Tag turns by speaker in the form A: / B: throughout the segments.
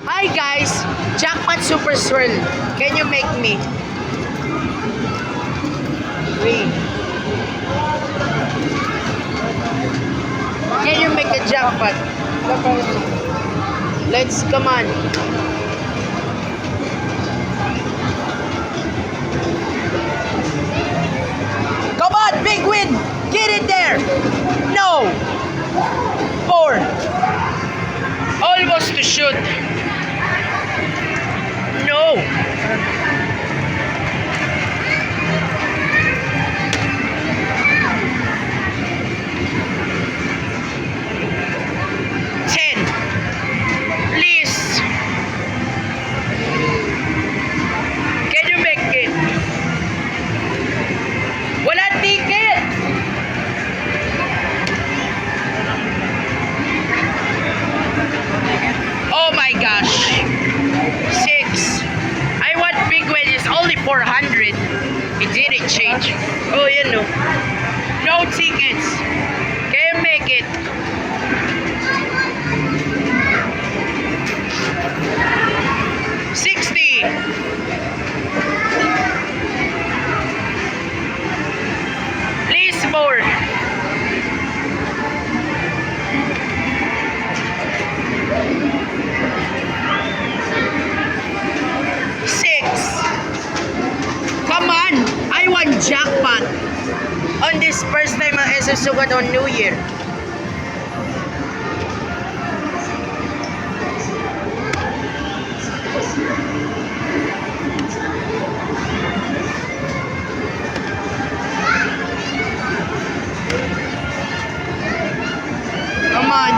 A: Hi guys, Jackpot Super Swirl. Can you make me? 3. Can you make a jackpot? Let's come on. Come on, big win. Get it there. No. 4. Almost to shoot. No. Gosh, 6. I want big win is only 400. It didn't change. Oh, you know. No tickets. Can you make it? $60. Please more. Jackpot on this first time ang susugat on New Year. Come on.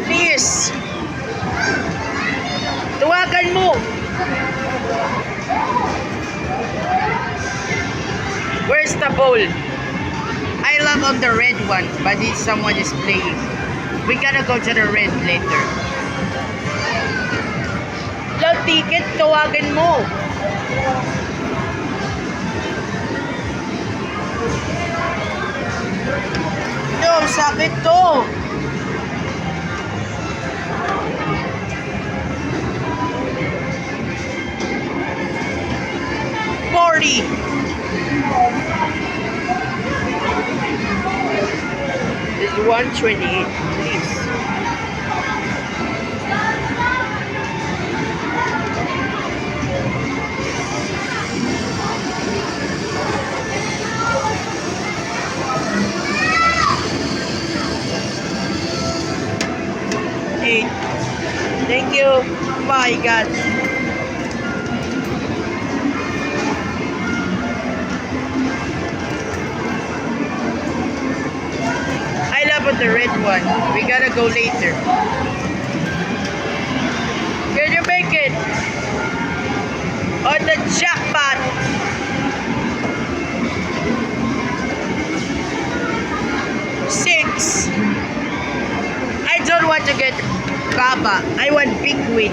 A: Please. Tuwagan mo. Where's the ball? I love on the red one, but someone is playing. We gotta go to the red later. Low ticket, tuwagan mo. No, sakit to. This is 128, please. Thank you. My God. The red one. We gotta go later. Can you make it? On the jackpot. $6. I don't want to get Kaba. I want big win.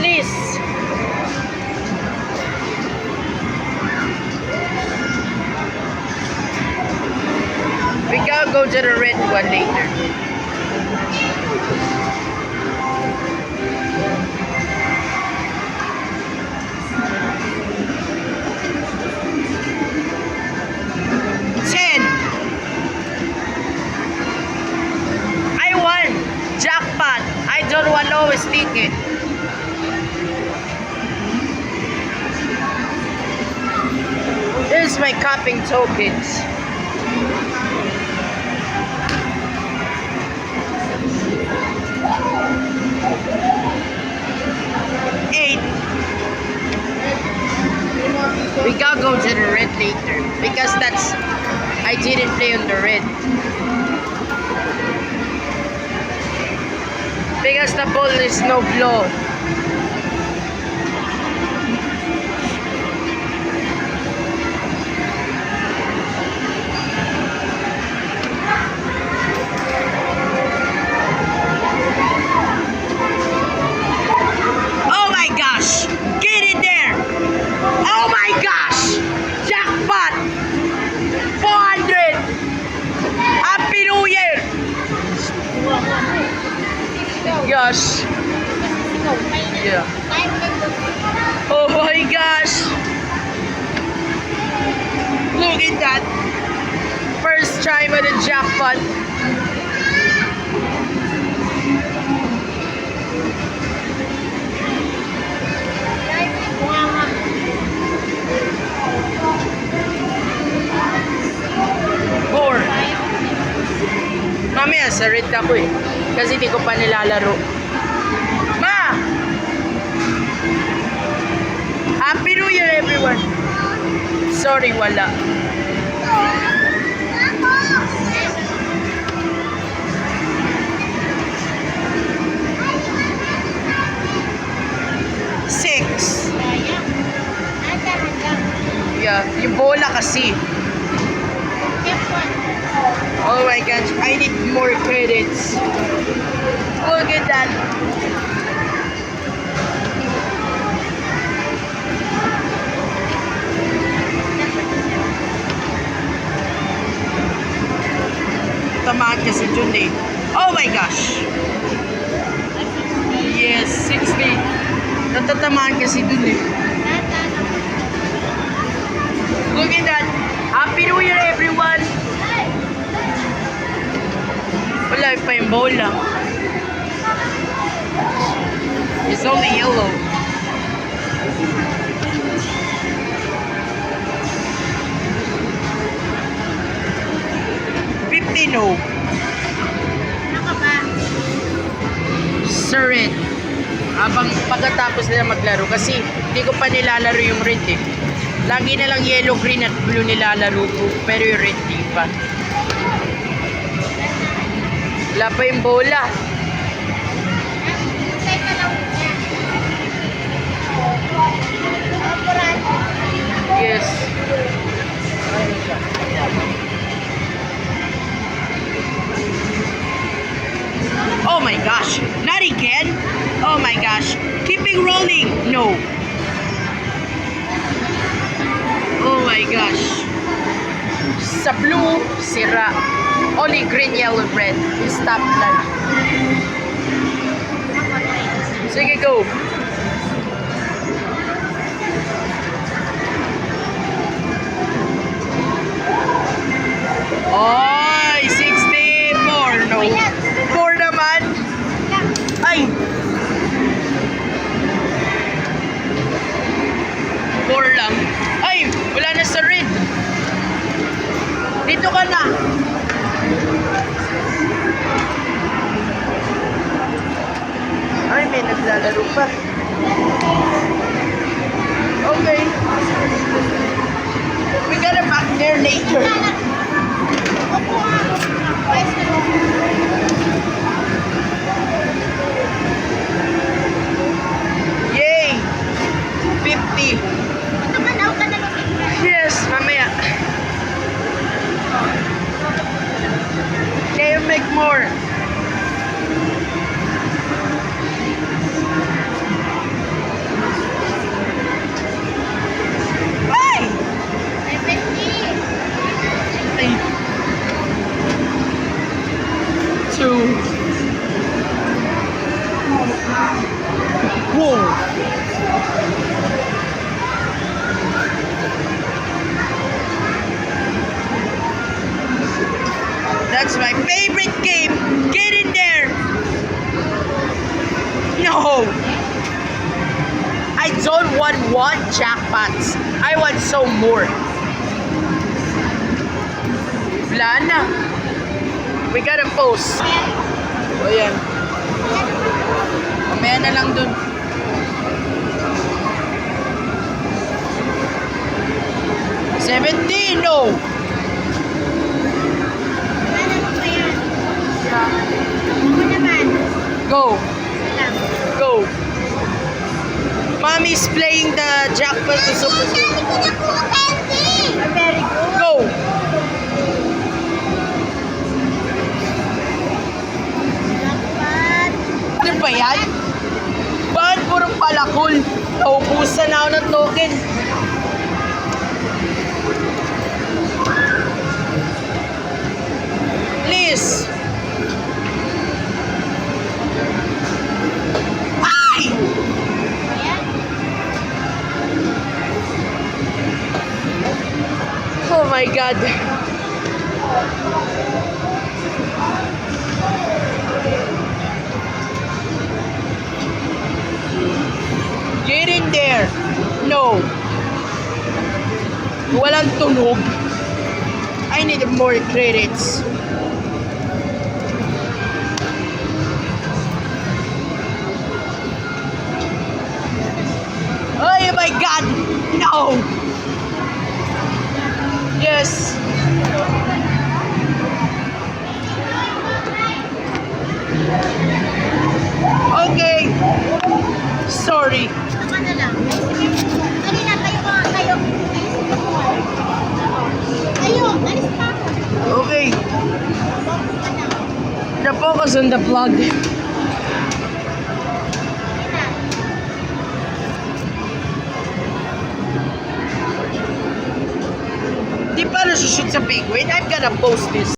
A: Please. We gotta go to the red one later. I won jackpot. I don't want lowest ticket. This is my copying tokens. We gotta go to the red later because I didn't play on the red because the ball is no blow. Oh my gosh, get it there. Oh my my gosh! Jackpot! 400! Happy New Year! Gosh. Yeah. Oh my gosh! Look at that! First time at a jackpot. Four. Mamaya, sa red ako eh. Kasi di ko pa nilalaro. Ma! Happy New Year, everyone! Sorry, wala. Six. Yeah, yung bola kasi. Oh my gosh, I need more credits. Look at that. Tamaan kasi dun eh. Oh my gosh. Yes, 60. Natatamaan kasi dun eh. Look at that. Happy New Year, everyone. Wala pa yung bola. It's only yellow. No.
B: Ano ka ba?
A: Sir red. Habang pagkatapos nila maglaro kasi hindi ko pa nilalaro yung red eh. Lagi na lang yellow, green at blue nilalaro ko. Pero yung red di pa. Wala pa yung bola.
B: Hintay ka lang niya.
A: Yes. Oh my gosh, not again. Oh my gosh, keeping rolling. No. Oh my gosh. Sa blue, sira. Only green, yellow, red. Stop lang. Sige, go. Oy, 64. No. 4 naman. Ay. 4 lang. Ay, wala na sa red. Dito ka na. Ay, may naglalaro pa. Okay. We gotta back there later. Yay! 50.
B: Tumanaw ka na lang.
A: Yes, mamaya. Can you make more? Ay!
B: 50.
A: 2. Whoa! That's my favorite game. Get in there. No. I don't want one jackpots. I want some more. Wala na. We gotta post. O yan. Mamaya na lang dun. 17, no.
B: Ano mo pa yan? Ako naman.
A: Go.
B: Salam.
A: Go. Mommy's playing the jackpot to super.
B: Dami ko nakuha candy. Very good.
A: Go.
B: Jackpot.
A: Ano ba yan? Bakit puro palakol? Naubusan na ako ng token. my God. Get in there. No. Walang tunog. I need more credits. Oh my God! No! Yes! Okay! Sorry.
B: Ano na lang. Kanina tayo mga tayo. Tayo, alis pa ako.
A: Okay.
B: Focus ka na.
A: The focus on the vlog.
B: Ayun na.
A: Di pa na shoot sa penguin. I'm gonna post this.